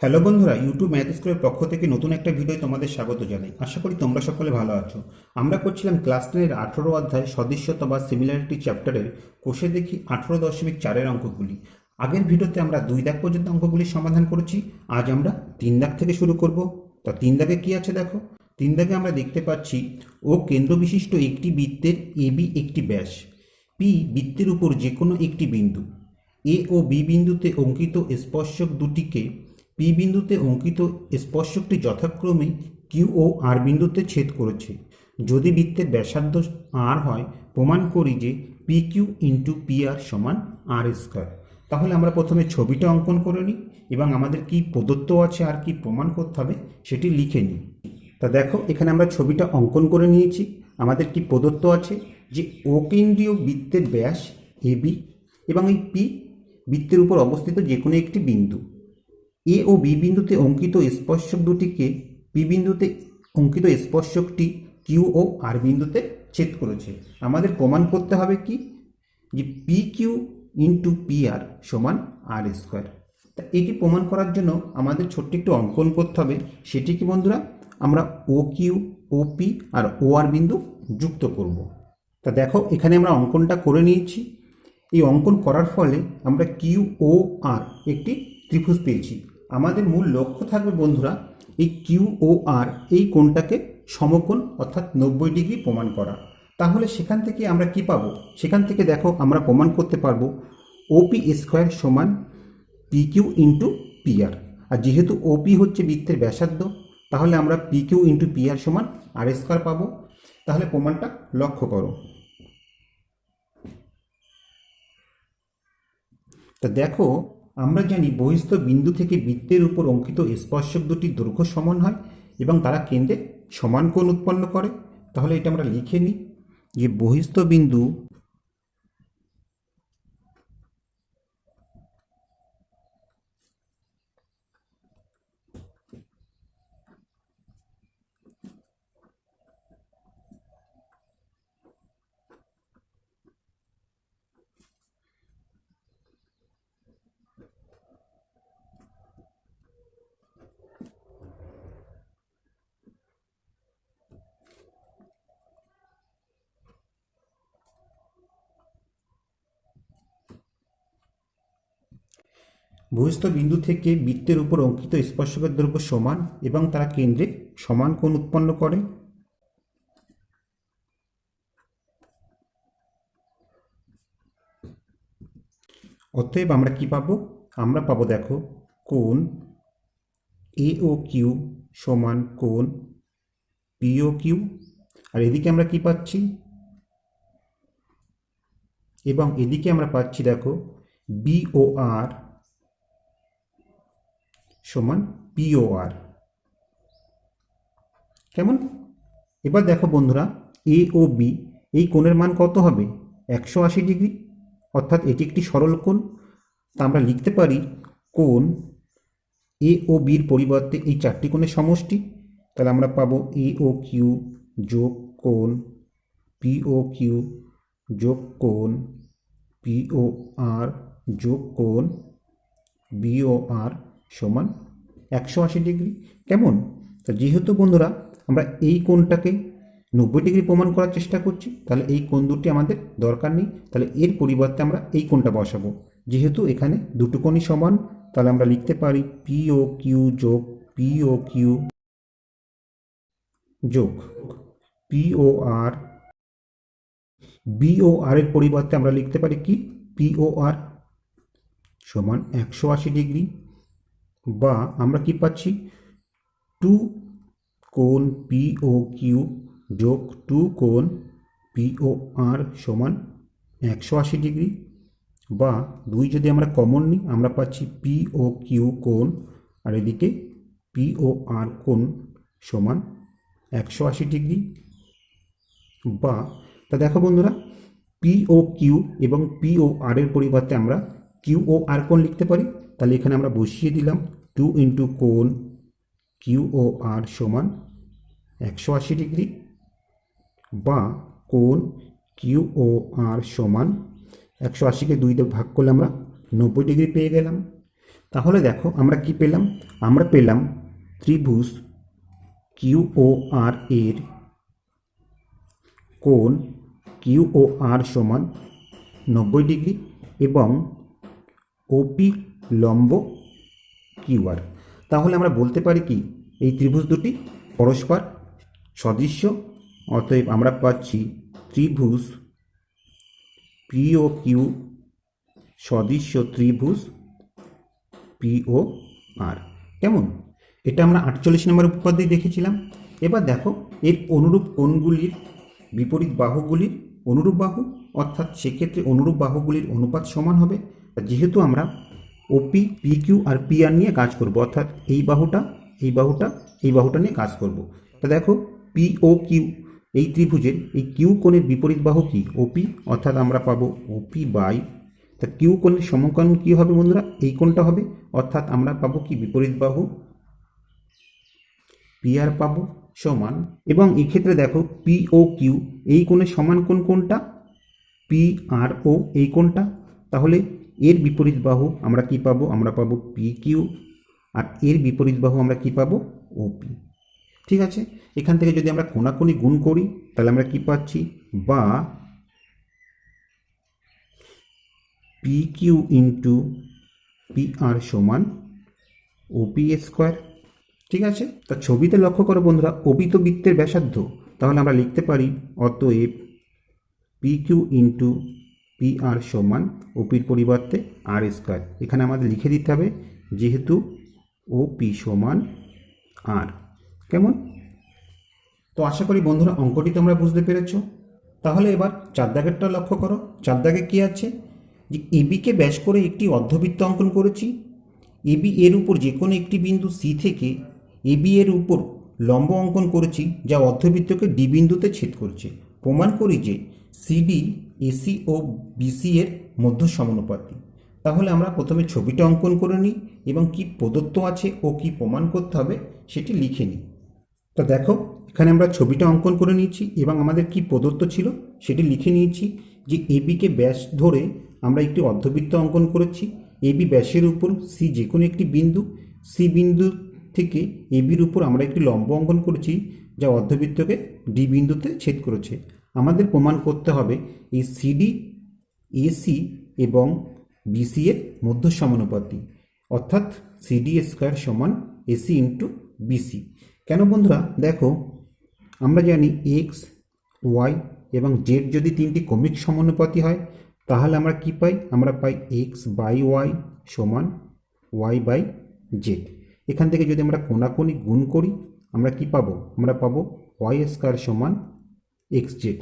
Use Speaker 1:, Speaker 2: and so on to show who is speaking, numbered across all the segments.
Speaker 1: Hello বন্ধুরা, YouTube math স্কুলের পক্ষ থেকে নতুন একটা ভিডিও তোমাদের স্বাগত জানাই। আশা করি তোমরা সকলে ভালো আছো। আমরা করছিলাম ক্লাস 10-এর 18 অধ্যায় সদৃশ্যতা বা সিমিলারিটি চ্যাপ্টারের কোষে দেখি 18.4-এর অঙ্কগুলি। আগের ভিডিওতে আমরা 2 দাগ পর্যন্ত অঙ্কগুলি সমাধান করেছি। আজ আমরা 3 দাগ থেকে শুরু করব। তো 3 দাগে কি আছে দেখো। 3 দাগে আমরা দেখতে পাচ্ছি ও কেন্দ্র বিশিষ্ট একটি বৃত্তের এবি একটি ব্যাস, পি বৃত্তের উপর যে কোনো একটি বিন্দু, এ ও বি বিন্দুতে অঙ্কিত স্পর্শক দুটিকে পি বিন্দুতে অঙ্কিত স্পর্শকটি যথাক্রমে কিউ ও আর বিন্দুতে ছেদ করেছে। যদি বৃত্তের ব্যাসার্ধ আর হয়, প্রমাণ করি যে P Q into P R সমান আর স্কোয়ার। তাহলে আমরা প্রথমে ছবিটা অঙ্কন করে নিই এবং আমাদের কি প্রদত্ত আছে আর কি প্রমাণ করতে হবে সেটি লিখে নিই। তা দেখো, এখানে আমরা ছবিটা অঙ্কন করে নিয়েছি। আমাদের কি প্রদত্ত আছে যে অকেন্দ্রীয় বৃত্তের ব্যাস এবি এবং এই পি বৃত্তের উপর অবস্থিত যে কোনো একটি বিন্দু, এ ও বি বিন্দুতে অঙ্কিত স্পর্শক দুটিকে পি বিন্দুতে অঙ্কিত স্পর্শকটি কিউ ও আর বিন্দুতে ছেদ করেছে। আমাদের প্রমাণ করতে হবে কি যে P Q into P R সমান আর স্কোয়ার। তা এটি প্রমাণ করার জন্য আমাদের ছোট্ট একটু অঙ্কন করতে হবে। সেটি কি বন্ধুরা, আমরা O Q O P R ও আর বিন্দু যুক্ত করব। তা দেখো, এখানে আমরা অঙ্কনটা করে নিয়েছি। এই অঙ্কন করার ফলে আমরা কিউ ও আর একটি ত্রিভুজ পেয়েছি। আমাদের মূল লক্ষ্য থাকবে বন্ধুরা এই কিউ ও আর এই কোণটাকে সমকোণ অর্থাৎ 90 ডিগ্রি প্রমাণ করা। তাহলে সেখান থেকে আমরা কি পাবো, সেখান থেকে দেখো আমরা প্রমাণ করতে পারবো ওপি স্কোয়ার সমান P Q into P R. আর যেহেতু ওপি হচ্ছে বৃত্তের ব্যাসার্ধ, তাহলে আমরা P Q into P R সমান আর স্কোয়ার পাবো। তাহলে প্রমাণটা লক্ষ্য করো। তা দেখো, আমরা জানি বহিস্থ বিন্দু থেকে বৃত্তের উপর অঙ্কিত স্পর্শক দুটির দৈর্ঘ্য সমান হয় এবং তারা কেন্দ্রে সমান কোণ উৎপন্ন করে। তাহলে এটা আমরা লিখে নিই যে বহিস্থ বিন্দু বহিস্থ বিন্দু থেকে বৃত্তের উপর অঙ্কিত স্পর্শকের দৈর্ঘ্য সমান এবং তারা কেন্দ্রে সমান কোণ উৎপন্ন করে। অতএব আমরা কি পাবো, আমরা পাবো দেখো কোণ এ ও কিউ সমান কোণ পি ও কিউ। আর এদিকে আমরা কি পাচ্ছি, এবং এদিকে আমরা পাচ্ছি দেখো বি ও আর সমান পি ও আর। কেমন? এবার দেখো বন্ধুরা, এ ও বি এই কোণের মান কত হবে, 180 ডিগ্রি, অর্থাৎ এটি একটি সরল কোণ। তা আমরা লিখতে পারি কোণ এ ও বির পরিবর্তে এই চারটি কোণের সমষ্টি। তাহলে আমরা পাবো এ ও কিউ যোগ কোণ পি ও কিউ যোগ কোণ পি ও আর যোগ কোণ বি ও আর সমান 180 ডিগ্রি। কেমন? তা যেহেতু বন্ধুরা আমরা এই কোণটাকে 90 ডিগ্রি প্রমাণ করার চেষ্টা করছি, তাহলে এই কোণ দুটি আমাদের দরকার নেই। তাহলে এর পরিবর্তে আমরা এই কোণটা বসাবো। যেহেতু এখানে দুটো কোণই সমান, তাহলে আমরা লিখতে পারি পি ও কিউ যোগ পি ও কিউ যোগ পি ও আর। বি ও আর এর পরিবর্তে আমরা লিখতে পারি কি পি ও আর সমান 180 ডিগ্রি। বা আমরা কি পাচ্ছি, টু কোণ পি ও কিউ যোগ টু কোণ পি ও আর সমান 180 ডিগ্রি। বা দুই যদি আমরা কমন নিই, আমরা পাচ্ছি পি ও কিউ কোণ আর এদিকে পি ও আর কোণ সমান 180 ডিগ্রি। বা তা দেখো বন্ধুরা, পি ও কিউ এবং পি ও আর এর পরিবর্তে আমরা কিউ ও আর কোণ লিখতে পারি। তাহলে এখানে আমরা বসিয়ে দিলাম টু ইন্টু কোণ কিউ ও আর সমান 180 ডিগ্রি। বা কোণ কিউ ও আর সমান 180কে 2 দিয়ে ভাগ করলে আমরা 90 ডিগ্রি পেয়ে গেলাম। তাহলে দেখো আমরা কি পেলাম, আমরা পেলাম ত্রিভুজ কিউ ও আর এর কোণ কিউ ও আর সমান 90 ডিগ্রি এবং ওপি লম্ব কিউ আর। তাহলে আমরা বলতে পারি কি এই ত্রিভুজ দুটি পরস্পর সদৃশ্য, অতএব আমরা পাচ্ছি ত্রিভুজ পি ও কিউ সদৃশ্য ত্রিভুজ পি ও আর। কেমন? এটা আমরা 48 নম্বর উপপাদ্যে দেখেছিলাম। এবার দেখো এর অনুরূপ কোণগুলির বিপরীত বাহুগুলির অনুরূপ বাহু, অর্থাৎ সেক্ষেত্রে অনুরূপ বাহুগুলির অনুপাত সমান হবে। যেহেতু আমরা ওপি P Q R P R নিয়ে কাজ করব, অর্থাৎ এই বাহুটা এই বাহুটা এই বাহুটা নিয়ে কাজ করব। তা দেখো পি ও কিউ এই ত্রিভুজের এই কিউ কোণের বিপরীত বাহু কি ওপি, অর্থাৎ আমরা পাবো ওপি বাই, তা কিউ কোণের সমকোণ কী হবে বন্ধুরা, এই কোণটা হবে, অর্থাৎ আমরা পাবো কি বিপরীত বাহু পি আর পাবো সমান। এবং এক্ষেত্রে দেখো পি ও কিউ এই কোণের সমান কোণ কোনটা, পি আর ও এই কোণটা, তাহলে এর বিপরীত বাহু আমরা কি পাবো, আমরা পাবো পি কিউ, আর এর বিপরীত বাহু আমরা কি পাবো ওপি। ঠিক আছে, এখান থেকে যদি আমরা কোণাকুণি গুণ করি তাহলে আমরা কি পাচ্ছি, বা P Q into P R সমান ওপি স্কোয়ার। ঠিক আছে, তা ছবিতে লক্ষ্য করো বন্ধুরা, ওপি তো বৃত্তের ব্যাসার্ধ, তাহলে আমরা লিখতে পারি অতএব P Q into P R সমান ওপির পরিবর্তে আর স্কোয়ার। এখানে আমাদের লিখে দিতে হবে যেহেতু ও পি সমান আর। কেমন? তো আশা করি বন্ধুরা অঙ্কটি তোমরা বুঝতে পেরেছো। তাহলে এবার চার দাগেরটা লক্ষ্য করো। চার দাগে কী আছে, যে এবিকে ব্যাস করে একটি অর্ধবৃত্ত অঙ্কন করেছি। এবি এর উপর যে কোনো একটি বিন্দু সি থেকে এবি এর উপর লম্ব অঙ্কন করেছি যা অর্ধবৃত্তকে ডি বিন্দুতে ছেদ করছে। প্রমাণ করি যে সিডি এসি ও বিসি এর মধ্য সমানুপাতি। তাহলে আমরা প্রথমে ছবিটা অঙ্কন করে নিই এবং কি প্রদত্ত আছে ও কি প্রমাণ করতে হবে সেটি লিখে নিই। তো দেখো এখানে আমরা ছবিটা অঙ্কন করে নিয়েছি এবং আমাদের কি প্রদত্ত ছিল সেটি লিখে নিয়েছি, যে এবিকে ব্যাস ধরে আমরা একটি অর্ধবৃত্ত অঙ্কন করেছি। এবি ব্যাসের উপর সি যে কোনো একটি বিন্দু, সি বিন্দু থেকে এবির উপর আমরা একটি লম্ব অঙ্কন করেছি যা অর্ধবৃত্তকে ডি বিন্দুতে ছেদ করেছে। আমাদের প্রমাণ করতে হবে এই সিডি এসি এবং বিসি এর মধ্য সমানুপাতি, অর্থাৎ সিডি স্কোয়ার সমান এসি ইন্টু বিসি। কেন বন্ধুরা, দেখো আমরা জানি এক্স ওয়াই এবং জেড যদি তিনটি ক্রমিক সমানুপাতি হয় তাহলে আমরা কি পাই, আমরা পাই এক্স বাই ওয়াই সমান ওয়াই বাই জেড। এখান থেকে যদি আমরা কোণাকুণি গুণ করি আমরা কি পাবো, আমরা পাবো ওয়াই স্কোয়ার সমান এক্স জেড,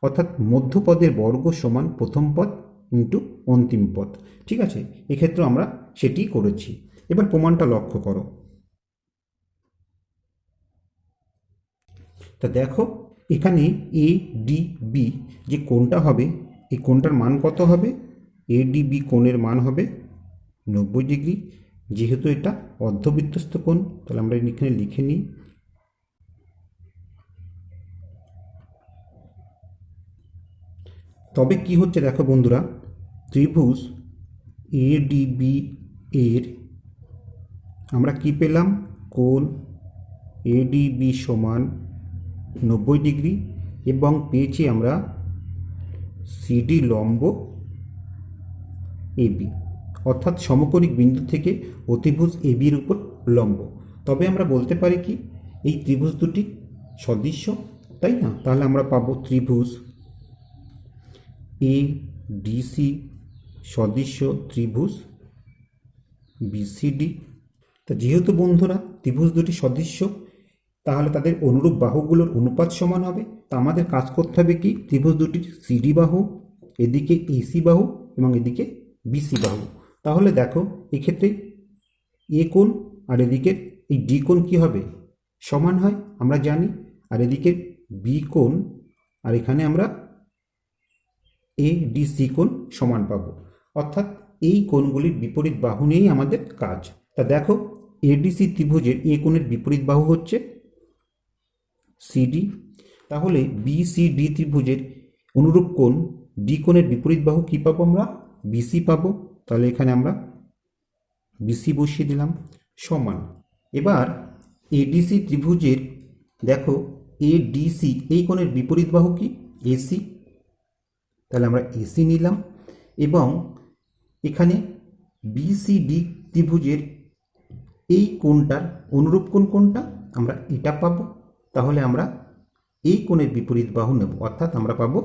Speaker 1: অর্থাৎ মধ্যপদের বর্গ সমান প্রথম পদ ইন্টু অন্তিম পদ। ঠিক আছে, এক্ষেত্রে আমরা সেটি করেছি। এবার প্রমাণটা লক্ষ্য করো। তা দেখো এখানে এ ডি বি যে কোণটা হবে, এই কোণটার মান কত হবে, এ ডি বি কোণের মান হবে 90 ডিগ্রি। যেহেতু এটা অর্ধবৃত্তস্থ কোণ তাহলে আমরা এখানে লিখে নিই। তবে কি হচ্ছে দেখো বন্ধুরা, ত্রিভুজ এ ডি বি এর আমরা কি পেলাম, কোণ এ ডি বি সমান 90 ডিগ্রি এবং পেয়েছি আমরা সিডি লম্ব এবি, অর্থাৎ সমকোণিক বিন্দু থেকে অতিভুজ এবির উপর লম্ব। তবে আমরা বলতে পারি কি এই ত্রিভুজ দুটি সদৃশ্য, তাই না? তাহলে আমরা পাবো ত্রিভুজ এ ডিসি সদৃশ্য ত্রিভুজ বিসিডি। তা যেহেতু বন্ধুরা ত্রিভুজ দুটি সদৃশ্য তাহলে তাদের অনুরূপ বাহুগুলোর অনুপাত সমান হবে। তা আমাদের কাজ করতে হবে কি, ত্রিভুজ দুটির সিডি বাহু, এদিকে এসি বাহু এবং এদিকে বিসি বাহু। তাহলে দেখো এক্ষেত্রে এ কোণ আর এদিকের এই ডি কোণ কী হবে, সমান হয় আমরা জানি, আর এদিকের বি কোণ আর এখানে আমরা এ ডি সি কোণ সমান পাবো, অর্থাৎ এই কোণগুলির বিপরীত বাহু নিয়েই আমাদের কাজ। তা দেখো এডিসি ত্রিভুজের এ কোণের বিপরীত বাহু হচ্ছে সিডি, তাহলে বিসিডি ত্রিভুজের অনুরূপ কোণ ডি কোণের বিপরীত বাহু কী পাবো, আমরা বিসি পাবো। তাহলে এখানে আমরা বিসি বসিয়ে দিলাম সমান, এবার এডিসি ত্রিভুজের দেখো এডিসি এই কোণের বিপরীত বাহু কি এসি, তাহলে আমরা এসি নিলাম এবং এখানে বিসিডি ত্রিভুজের এই কোণটার অনুরূপ কোণ কোনটা আমরা এটা পাবো, তাহলে আমরা এই কোণের বিপরীত বাহু নেব, অর্থাৎ আমরা পাবো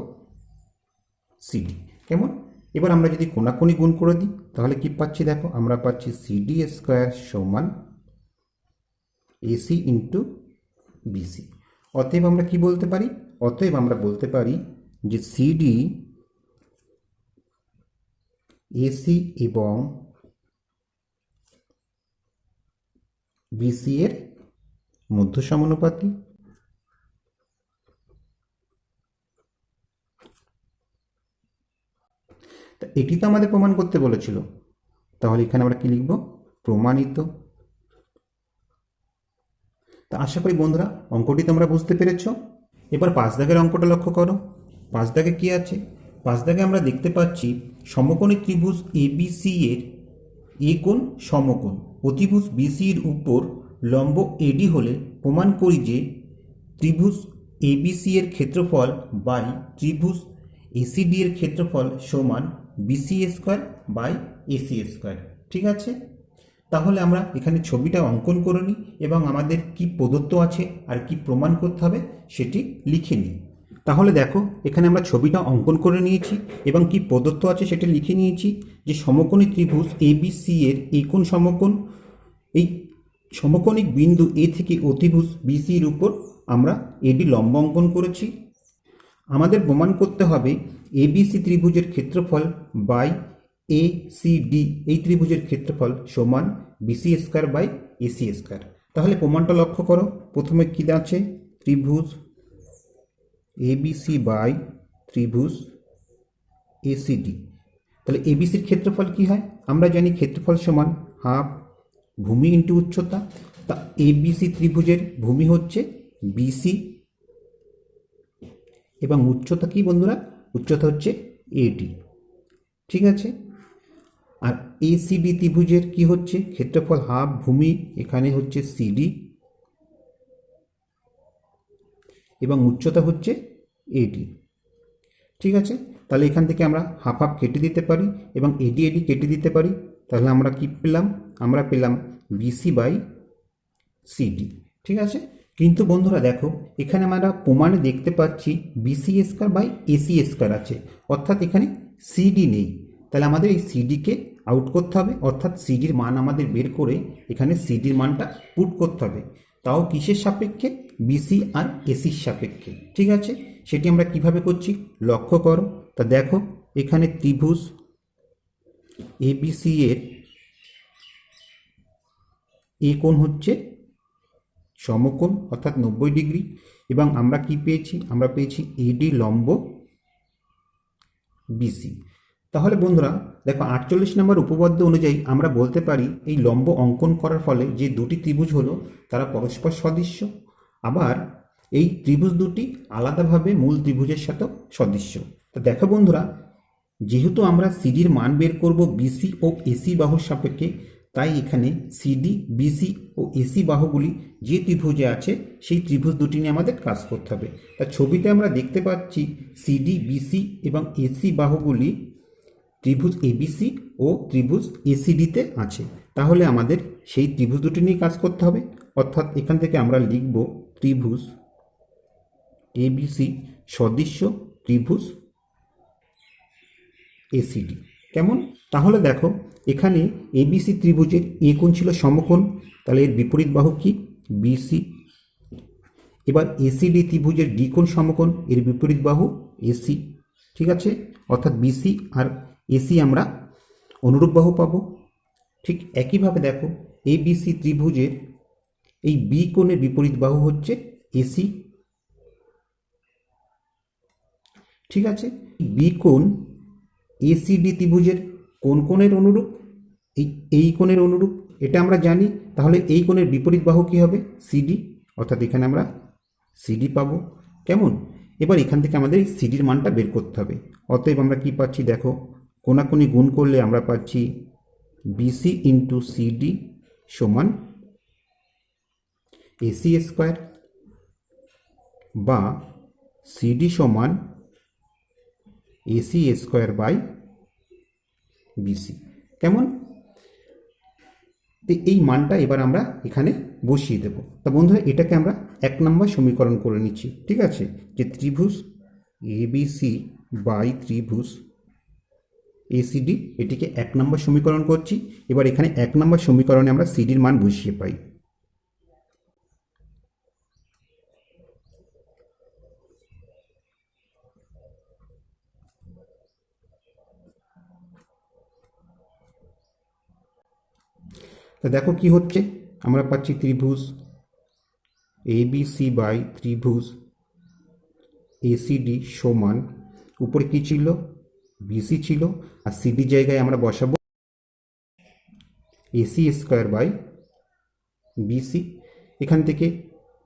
Speaker 1: সিডি। কেমন? এবার আমরা যদি কোণাকোণি গুণ করে দিই তাহলে কি পাচ্ছি দেখো, আমরা পাচ্ছি সিডি স্কোয়ার সমান এসি ইন্টু বিসি। অতএব আমরা কি বলতে পারি, অতএব আমরা বলতে পারি যে সিডি এসি এবং বিসি এর মধ্য সমানুপাতি। তা এটি তো আমাদের প্রমাণ করতে বলেছিল, তাহলে এখানে আমরা কি লিখব, প্রমাণিত। তা আশা করি বন্ধুরা অঙ্কটি তোমরা বুঝতে পেরেছ। এবার 5 দাগের অঙ্কটা লক্ষ্য করো। 5 দাগে কি আছে, 5 দাগে আমরা দেখতে পাচ্ছি সমকোণী ত্রিভুজ এবিসি এর এ কোণ সমকোণ, অতিভুজ বিসি এর উপর লম্ব এডি হলে প্রমাণ করি যে ত্রিভুজ এবিসি এর ক্ষেত্রফল বাই ত্রিভুজ এসিডি এর ক্ষেত্রফল সমান BC square by AC square. ঠিক আছে, তাহলে আমরা এখানে ছবিটা অঙ্কন করে নিই এবং আমাদের কি প্রদত্ত আছে আর কি প্রমাণ করতে হবে সেটি লিখে নিই। তাহলে দেখো এখানে আমরা ছবিটা অঙ্কন করে নিয়েছি এবং কি প্রদত্ত আছে সেটা লিখে নিয়েছি যে সমকোণী ত্রিভুজ এবিসি এর এই কোণ সমকোণ, এই সমকোণিক বিন্দু এ থেকে অতিভুজ বিসির উপর আমরা এডি লম্ব অঙ্কন করেছি। আমাদের প্রমাণ করতে হবে এবিসি ত্রিভুজের ক্ষেত্রফল বাই এসিডি এই ত্রিভুজের ক্ষেত্রফল সমান BC square by AC square. তাহলে প্রমাণটা লক্ষ্য করো, প্রথমে কী আছে, ত্রিভুজ এবিসি বাই ত্রিভুজ এসিডি। তাহলে এবিসির ক্ষেত্রফল কি হয়, আমরা জানি ক্ষেত্রফল সমান হাফ ভূমি ইন্টু উচ্চতা। তা এবিসি ত্রিভুজের ভূমি হচ্ছে বিসি এবং উচ্চতা কি বন্ধুরা, উচ্চতা হচ্ছে এডি। ঠিক আছে, আর এসিডি ত্রিভুজের কি হচ্ছে, ক্ষেত্রফল হাফ ভূমি, এখানে হচ্ছে সিডি এবং উচ্চতা হচ্ছে এডি। ঠিক আছে, তাহলে এখান থেকে আমরা হাফ হাফ কেটে দিতে পারি এবং এডি এডি কেটে দিতে পারি। তাহলে আমরা কি পেলাম, আমরা পেলাম বিসি বাই সিডি। ঠিক আছে, কিন্তু বন্ধুরা দেখো এখানে আমরা প্রমাণে দেখতে পাচ্ছি BC square by AC square আছে, অর্থাৎ এখানে সিডি নেই। তাহলে আমাদের এই সিডিকে আউট করতে হবে, অর্থাৎ সিডির মান আমাদের বের করে এখানে সিডির মানটা পুট করতে হবে, তাও কিসের সাপেক্ষে, বিসি আর এসির সাপেক্ষে। ঠিক আছে, সেটি আমরা কিভাবে করছি লক্ষ্য করো। তা দেখো এখানে ত্রিভুজ এবিসি এর এ কোণ হচ্ছে সমকোণ অর্থাৎ 90 ডিগ্রি এবং আমরা কি পেয়েছি, আমরা পেয়েছি এডি লম্ব বিসি। তাহলে বন্ধুরা দেখো 48 নম্বর উপপাদ্য অনুযায়ী আমরা বলতে পারি এই লম্ব অঙ্কন করার ফলে যে দুটি ত্রিভুজ হলো তারা পরস্পর সদৃশ্য, আবার এই ত্রিভুজ দুটি আলাদাভাবে মূল ত্রিভুজের সাথেও সদৃশ্য। তো দেখো বন্ধুরা, যেহেতু আমরা সিডির মান বের করব বিসি ও এসি বাহুর সাপেক্ষে, তাই এখানে সিডি বিসি ও এসি বাহুগুলি যে ত্রিভুজে আছে সেই ত্রিভুজ দুটি নিয়ে আমাদের কাজ করতে হবে। তা ছবিতে আমরা দেখতে পাচ্ছি সিডি বিসি এবং এসি বাহুগুলি ত্রিভুজ এবিসি ও ত্রিভুজ এসিডিতে আছে, তাহলে আমাদের সেই ত্রিভুজ দুটি নিয়ে কাজ করতে হবে। অর্থাৎ এখান থেকে আমরা লিখব ত্রিভুজ এবিসি সদৃশ্য ত্রিভুজ এসিডি। কেমন? তাহলে দেখো এখানে এবিসি ত্রিভুজের এ কোণ ছিল সমকোণ, তাহলে এর বিপরীত বাহু কি বিসি। এবার এসিডি ত্রিভুজের ডি কোণ সমকোণ, এর বিপরীত বাহু এসি। ঠিক আছে, অর্থাৎ বিসি আর এসি আমরা অনুরূপ বাহু পাবো। ঠিক একইভাবে দেখো এবিসি ত্রিভুজের এই বি কোণের বিপরীত বাহু হচ্ছে এসি। ঠিক আছে, বি কোণ এসিডি ত্রিভুজের কোন কোণের অনুরূপ, এই কোণের অনুরূপ, এটা আমরা জানি। তাহলে এই কোণের বিপরীত বাহু কি হবে সিডি, অর্থাৎ এখানে আমরা সিডি পাবো। কেমন? এবার এখান থেকে আমাদের এই সিডির মানটা বের করতে হবে। অতএব আমরা কি পাচ্ছি দেখো, কোণাকুণি গুণ করলে আমরা পাচ্ছি বিসি ইন্টু সিডি সমান এসি স্কোয়ার, বা সিডি সমান এসি স্কোয়ার বাই বিসি। কেমন? এই মানটা এবার আমরা এখানে বসিয়ে দেব। তা বন্ধুরা, এটাকে আমরা 1 নম্বর সমীকরণ করে নিচ্ছি। ঠিক আছে, যে ত্রিভুজ এবিসি বাই ত্রিভুজ এসিডি, এটিকে 1 নম্বর সমীকরণ করছি। এবার এখানে 1 নম্বর সমীকরণে আমরা সিডির মান বসিয়ে পাই। তো দেখো কি হচ্ছে, আমরা পাচ্ছি ত্রিভুজ এবিসি বাই ত্রিভুজ এসিডি সমান, উপরে কি ছিল, বিসি ছিল, আর সিডি জায়গায় আমরা বসাবো এসি স্কোয়ার বাই বিসি। এখান থেকে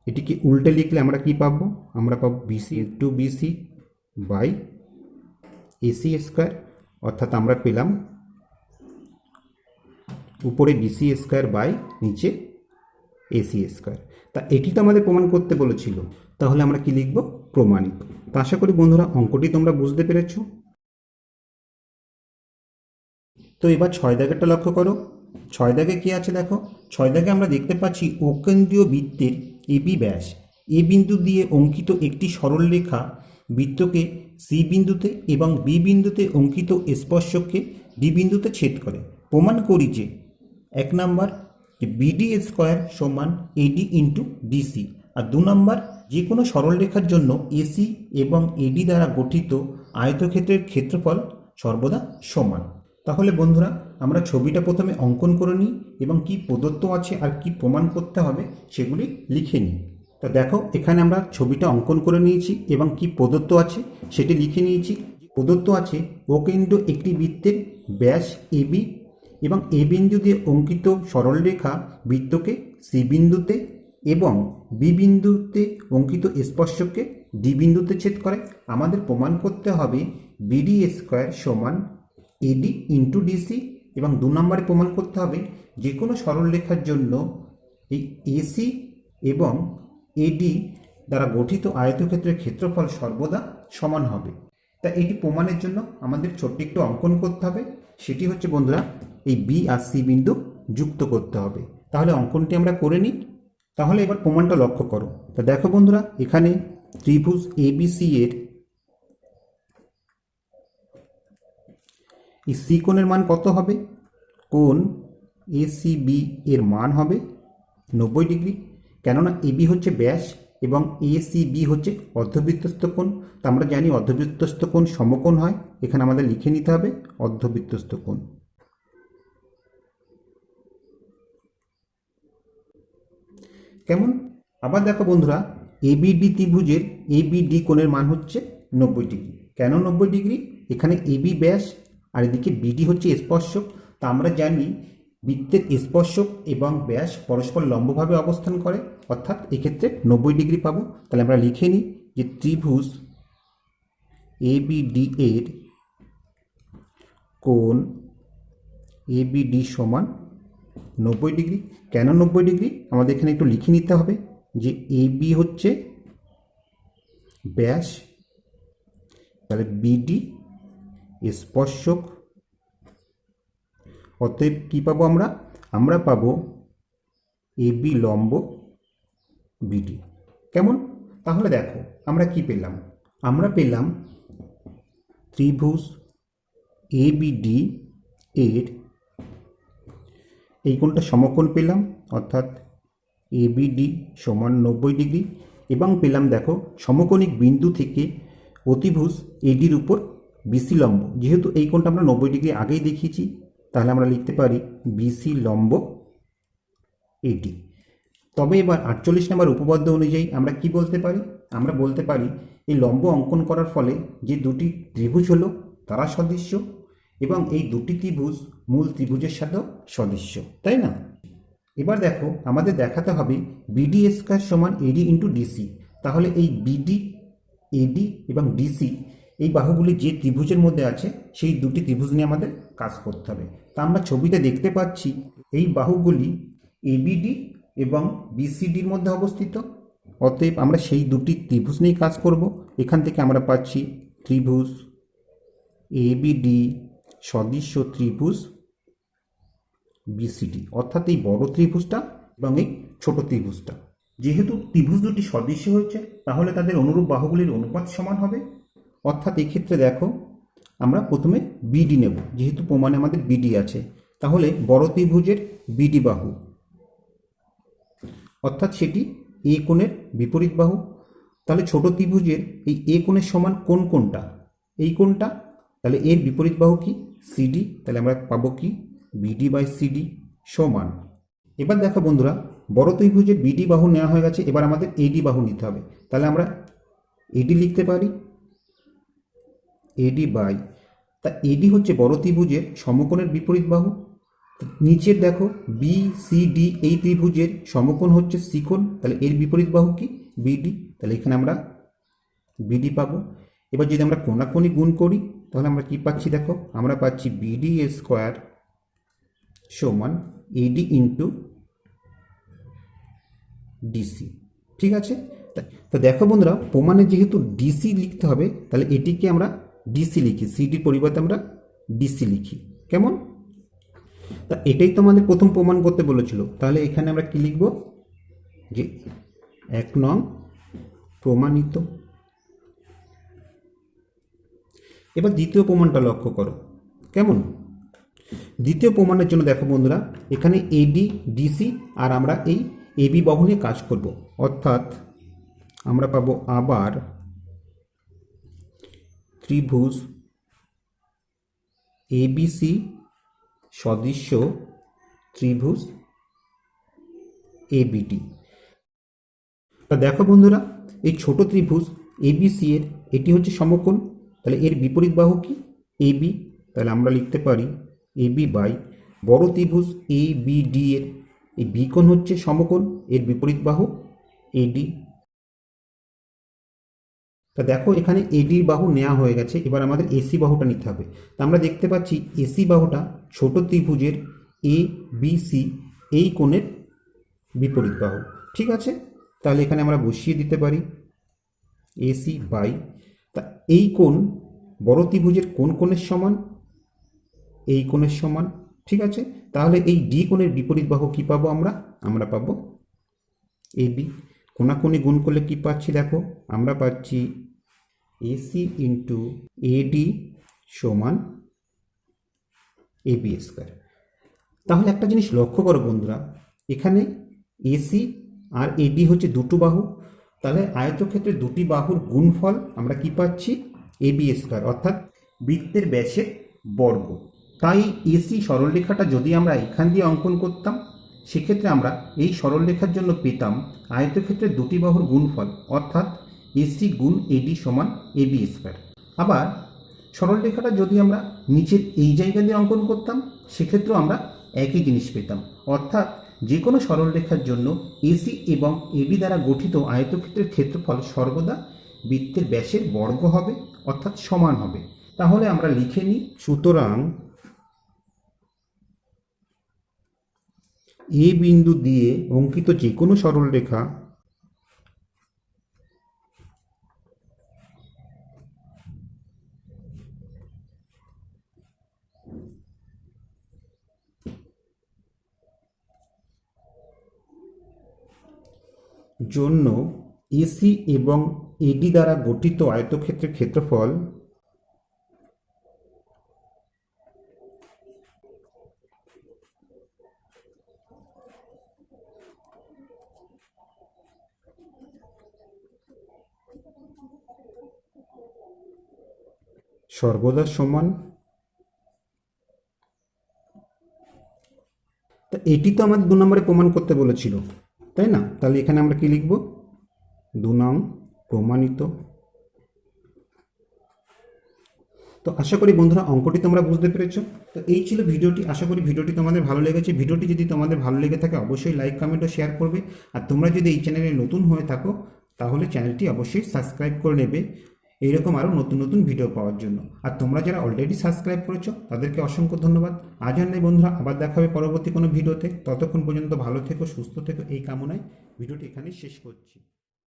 Speaker 1: এটিকে উল্টে লিখলে আমরা কি পাবো, আমরা পাবো BC into BC by AC square, অর্থাৎ আমরা পেলাম উপরে বিসি স্কোয়ার বাই নিচে এসি স্কোয়ার। তা এটি তো আমাদের প্রমাণ করতে বলেছিল, তাহলে আমরা কি লিখব, প্রমাণিত। তো আশা করি বন্ধুরা অঙ্কটি তোমরা বুঝতে পেরেছ। তো এবার 6 দাগেরটা লক্ষ্য করো। 6 দাগে কি আছে দেখো, 6 দাগে আমরা দেখতে পাচ্ছি অকেন্দ্রীয় বৃত্তের এবি ব্যাস এ বিন্দু দিয়ে অঙ্কিত একটি সরল রেখা বৃত্তকে সি বিন্দুতে এবং বি বিন্দুতে অঙ্কিত স্পর্শককে ডি বিন্দুতে ছেদ করে। প্রমাণ করি যে 1 নাম্বার বিডি স্কোয়ার সমান এডি ইন্টু ডিসি, আর 2 নাম্বার যে কোনো সরল রেখার জন্য এসি এবং এডি দ্বারা গঠিত আয়তক্ষেত্রের ক্ষেত্রফল সর্বদা সমান। তাহলে বন্ধুরা আমরা ছবিটা প্রথমে অঙ্কন করে নিই এবং কি প্রদত্ত আছে আর কি প্রমাণ করতে হবে সেগুলি লিখে নিই। তো দেখো, এখানে আমরা ছবিটা অঙ্কন করে নিয়েছি এবং কি প্রদত্ত আছে সেটি লিখে নিয়েছি। প্রদত্ত আছে অকেন্দ্র একটি বৃত্তের ব্যাস এবি এবং এ বিন্দু দিয়ে অঙ্কিত সরলরেখা বৃত্তকে সি বিন্দুতে এবং বি বিন্দুতে অঙ্কিত স্পর্শককে ডি বিন্দুতে ছেদ করে। আমাদের প্রমাণ করতে হবে বিডি স্কোয়ার সমান এডি ইন্টু ডিসি, এবং 2 নম্বরে প্রমাণ করতে হবে যে কোনো সরলরেখার জন্য এই এসি এবং এডি দ্বারা গঠিত আয়তক্ষেত্রের ক্ষেত্রফল সর্বদা সমান হবে। তা এটি প্রমাণের জন্য আমাদের ছোট্ট একটু অঙ্কন করতে হবে, সেটি হচ্ছে বন্ধুরা এই বি আর সি বিন্দু যুক্ত করতে হবে। তাহলে অঙ্কনটি আমরা করে নিই। তাহলে এবার প্রমাণটা লক্ষ্য করো। তা দেখো বন্ধুরা, এখানে ত্রিভুজ এবিসি এর এই সি কোণের মান কত হবে, কোণ এসিবি এর মান হবে 90 ডিগ্রি, কেননা এবি হচ্ছে ব্যাস এবং এসিবি হচ্ছে অর্ধবৃত্তস্থ কোণ। তা আমরা জানি অর্ধবৃত্তস্থ কোণ সমকোণ হয়, এখানে আমাদের লিখে নিতে হবে অর্ধবৃত্তস্থ কোণ। কেমন? আবার দেখো বন্ধুরা, এবিডি ত্রিভুজের এবিডি কোণের মান হচ্ছে 90 ডিগ্রি। কেন 90 ডিগ্রি? এখানে এবি ব্যাস আর এদিকে বিডি হচ্ছে স্পর্শক। তা আমরা জানি বৃত্তের স্পর্শক এবং ব্যাস পরস্পর লম্বভাবে অবস্থান করে, অর্থাৎ এক্ষেত্রে 90 ডিগ্রি পাবো। তাহলে আমরা লিখে নিই যে ত্রিভুজ এবিডি এর কোণ এবিডি সমান 90 ডিগ্রি। কেন 90 ডিগ্রি? আমাদের এখানে একটু লিখে নিতে হবে যে এবি হচ্ছে ব্যাস, তাহলে বিডি স্পর্শক, অতএব কী পাবো আমরা? আমরা পাবো এবি লম্ব বিডি। কেমন? তাহলে দেখো আমরা কি পেলাম, আমরা পেলাম ত্রিভুজ এবিডি এর এই কোণটা সমকোণ পেলাম, অর্থাৎ এবিডি সমান 90 ডিগ্রি, এবং পেলাম দেখো সমকোণিক বিন্দু থেকে অতিভুজ এডির উপর বিসি লম্ব। যেহেতু এই কোণটা আমরা 90 ডিগ্রি আগেই দেখিয়েছি, তাহলে আমরা লিখতে পারি বিসি লম্ব এডি। তবে এবার 48 নম্বর উপপাদ্য অনুযায়ী আমরা কি বলতে পারি? আমরা বলতে পারি এই লম্ব অঙ্কন করার ফলে যে দুটি ত্রিভুজ হলো তারা সদৃশ্য, এবং এই দুটি ত্রিভুজ মূল ত্রিভুজের সাথেও সদৃশ্য, তাই না? এবার দেখো আমাদের দেখাতে হবে বিডি স্কয়ার সমান এডি ইন্টু ডিসি। তাহলে এই বিডি, এডি এবং ডিসি এই বাহুগুলি যে ত্রিভুজের মধ্যে আছে সেই দুটি ত্রিভুজ নিয়ে আমাদের কাজ করতে হবে। তা আমরা ছবিতে দেখতে পাচ্ছি এই বাহুগুলি এবিডি এবং বিসিডির মধ্যে অবস্থিত। অতএব আমরা সেই দুটি ত্রিভুজ নিয়ে কাজ করব। এখান থেকে আমরা পাচ্ছি ত্রিভুজ এবিডি সদৃশ্য ত্রিভুজ বিসিডি, অর্থাৎ এই বড় ত্রিভুজটা এবং এই ছোট ত্রিভুজটা। যেহেতু ত্রিভুজ দুটি সদৃশ্য হচ্ছে তাহলে তাদের অনুরূপ বাহুগুলির অনুপাত সমান হবে। অর্থাৎ এই ক্ষেত্রে দেখো আমরা প্রথমে বিডি নেব, যেহেতু প্রমাণে আমাদের বিডি আছে, তাহলে বড় ত্রিভুজের বিডি বাহু অর্থাৎ সেটি এ কোণের বিপরীত বাহু। তাহলে ছোট ত্রিভুজের এই এ কোণের সমান কোন কোণটা? এই কোণটা। তাহলে এর বিপরীত বাহু কি? সিডি। তাহলে আমরা পাবো কি? বিডি বাই সিডি সমান। এবার দেখো বন্ধুরা, বড় ত্রিভুজের বিডি বাহু নেওয়া হয়ে গেছে, এবার আমাদের এডি বাহু নিতে হবে। তাহলে আমরা এডি লিখতে পারি এডি বাই, তা এডি হচ্ছে বড় ত্রিভুজের সমকোণের বিপরীত বাহু। নিচের দেখো বি সি ডি এই ত্রিভুজের সমকোণ হচ্ছে সিকোণ, তাহলে এর বিপরীত বাহু কি? বিডি। তাহলে এখানে আমরা বিডি পাবো। এবার যদি আমরা কোণাকোণি গুণ করি তাহলে আমরা কি পাচ্ছি? দেখো আমরা পাচ্ছি বিডি স্কোয়ার সমান এডি ইন্টু ডিসি। ঠিক আছে, তো দেখো বন্ধুরা, প্রমাণে যেহেতু ডিসি লিখতে হবে তাহলে এটিকে আমরা ডিসি লিখি, সিডির পরিবর্তে আমরা ডিসি লিখি। কেমন? তা এটাই তো আমাদের প্রথম প্রমাণ করতে বলেছিল। তাহলে এখানে আমরা কি লিখব? যে 1 নং প্রমাণিত। এবার দ্বিতীয় প্রমাণটা লক্ষ্য করো কেমন। দ্বিতীয় প্রমাণের জন্য দেখো বন্ধুরা, এখানে এডি ডিসি আর আমরা এই এবি বাহু নিয়ে কাজ করব। অর্থাৎ আমরা পাবো আবার ত্রিভুজ এবিসি সদৃশ্য ত্রিভুজ এবিডি। তা দেখো বন্ধুরা, এই ছোট ত্রিভুজ এবিসি এর এটি হচ্ছে সমকোণ, তাহলে এর বিপরীত বাহু কি? এবি। তাহলে আমরা লিখতে পারি এবি বাই বড় ত্রিভুজ এ বি ডি এর এই বি কোণ হচ্ছে সমকোণ, এর বিপরীত বাহু এডি। তা দেখো এখানে এডির বাহু নেওয়া হয়ে গেছে, এবার আমাদের এসি বাহুটা নিতে হবে। তা আমরা দেখতে পাচ্ছি এসি বাহুটা ছোট ত্রিভুজের এ বি সি এই কোণের বিপরীত বাহু। ঠিক আছে, তাহলে এখানে আমরা বসিয়ে দিতে পারি এসি বাই, তা এই কোণ বড় ত্রিভুজের কোন কোণের সমান? এই কোণের সমান। ঠিক আছে, তাহলে এই ডি কোণের বিপরীত বাহু কি পাবো? আমরা পাবো এবি। কোণাকোণি গুণ করলে কি পাচ্ছি? দেখো আমরা পাচ্ছি এসি ইন্টু এডি সমান এবি স্কোয়ার। তাহলে একটা জিনিস লক্ষ্য করো বন্ধুরা, এখানে এসি আর এডি হচ্ছে দুটো বাহু, তাহলে আয়তক্ষেত্রের দুটি বাহুর গুণফল আমরা কি পাচ্ছি? এবি স্কোয়ার, অর্থাৎ বৃত্তের ব্যাসের বর্গ। তাই এসি সরলরেখাটা যদি আমরা এখান দিয়ে অঙ্কন করতাম সেক্ষেত্রে আমরা এই সরলরেখার জন্য পেতাম আয়তক্ষেত্রের দুটি বাহুর গুণফল, অর্থাৎ এসি গুণ এডি সমান এবি স্কোয়ার। আবার সরলরেখাটা যদি আমরা নিচের এই জায়গা দিয়ে অঙ্কন করতাম সেক্ষেত্রেও আমরা একই জিনিস পেতাম, অর্থাৎ যে কোনো সরলরেখার জন্য এসি এবং এবি দ্বারা গঠিত আয়তক্ষেত্রের ক্ষেত্রফল সর্বদা বৃত্তের ব্যাসের বর্গ হবে, অর্থাৎ সমান হবে। তাহলে আমরা লিখে নিই, সুতরাং এ বিন্দু দিয়ে অঙ্কিত যে কোনো সরলরেখা জন্য এসি এবং এডি দ্বারা গঠিত আয়তক্ষেত্রের ক্ষেত্রফল সর্বদা সমান। তা এটি তো আমাদের 2 নম্বরে প্রমাণ করতে বলেছিল, তাই না? তাহলে এখানে আমরা কি লিখব? 2 নং প্রমাণিত। তো আশা করি বন্ধুরা অঙ্কটি তোমরা বুঝতে পেরেছো। তো এই ছিল ভিডিওটি, আশা করি ভিডিওটি তোমাদের ভালো লেগেছে। ভিডিওটি যদি তোমাদের ভালো লেগে থাকে অবশ্যই লাইক কমেন্ট ও শেয়ার করবে। আর তোমরা যদি এই চ্যানেলে নতুন হয়ে থাকো তাহলে চ্যানেলটি অবশ্যই সাবস্ক্রাইব করে নেবে এইরকম আরও নতুন নতুন ভিডিও পাওয়ার জন্য। আর তোমরা যারা অলরেডি সাবস্ক্রাইব করেছো তাদেরকে অসংখ্য ধন্যবাদ। আজ আর নেই বন্ধুরা, আবার দেখা হবে পরবর্তী কোনো ভিডিওতে। ততক্ষণ পর্যন্ত ভালো থেকো, সুস্থ থেকো, এই কামনায় ভিডিওটি এখানেই শেষ করছি।